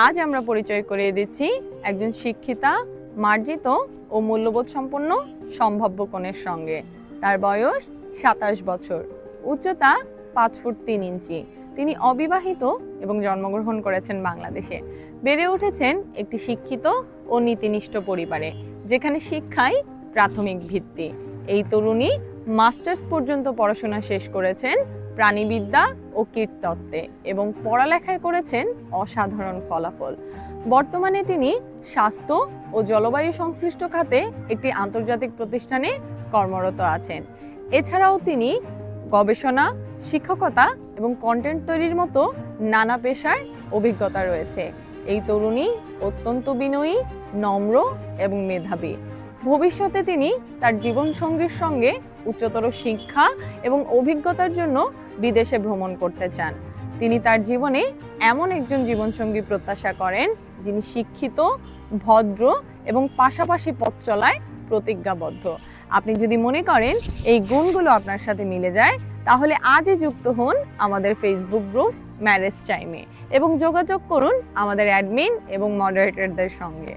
আজ আমরা পরিচয় করিয়ে দিচ্ছি একজন শিক্ষিতা, মার্জিত ও মূল্যবোধ সম্পন্ন সম্ভাব্য কনের সঙ্গে। তার বয়স 27 বছর, উচ্চতা 5 ফুট 3 ইঞ্চি। তিনি অবিবাহিত এবং জন্মগ্রহণ করেছেন বাংলাদেশে। বেড়ে উঠেছেন একটি শিক্ষিত ও নীতিনিষ্ঠ পরিবারে, যেখানে শিক্ষাই প্রাথমিক ভিত্তি। এই তরুণী মাস্টার্স পর্যন্ত পড়াশোনা শেষ করেছেন প্রাণীবিদ্যা ও কীটতত্ত্বে এবং পড়ালেখায় করেছেন অসাধারণ ফলাফল। বর্তমানে তিনি স্বাস্থ্য ও জলবায়ু সংশ্লিষ্ট খাতে একটি আন্তর্জাতিক প্রতিষ্ঠানে কর্মরত আছেন। এছাড়াও তিনি গবেষণা, শিক্ষকতা এবং কন্টেন্ট তৈরির মতো নানা পেশার অভিজ্ঞতা রয়েছে। এই তরুণী অত্যন্ত বিনয়ী, নম্র এবং মেধাবী। ভবিষ্যতে তিনি তার জীবনসঙ্গীর সঙ্গে উচ্চতর শিক্ষা এবং অভিজ্ঞতার জন্য বিদেশে ভ্রমণ করতে চান। তিনি তার জীবনে এমন একজন জীবনসঙ্গী প্রত্যাশা করেন যিনি শিক্ষিত, ভদ্র এবং পাশাপাশি পথ চলায় প্রতিজ্ঞাবদ্ধ। আপনি যদি মনে করেন এই গুণগুলো আপনার সাথে মিলে যায়, তাহলে আজই যুক্ত হন আমাদের ফেসবুক গ্রুপ ম্যারেজ টাইমে এবং যোগাযোগ করুন আমাদের অ্যাডমিন এবং মডারেটরদের সঙ্গে।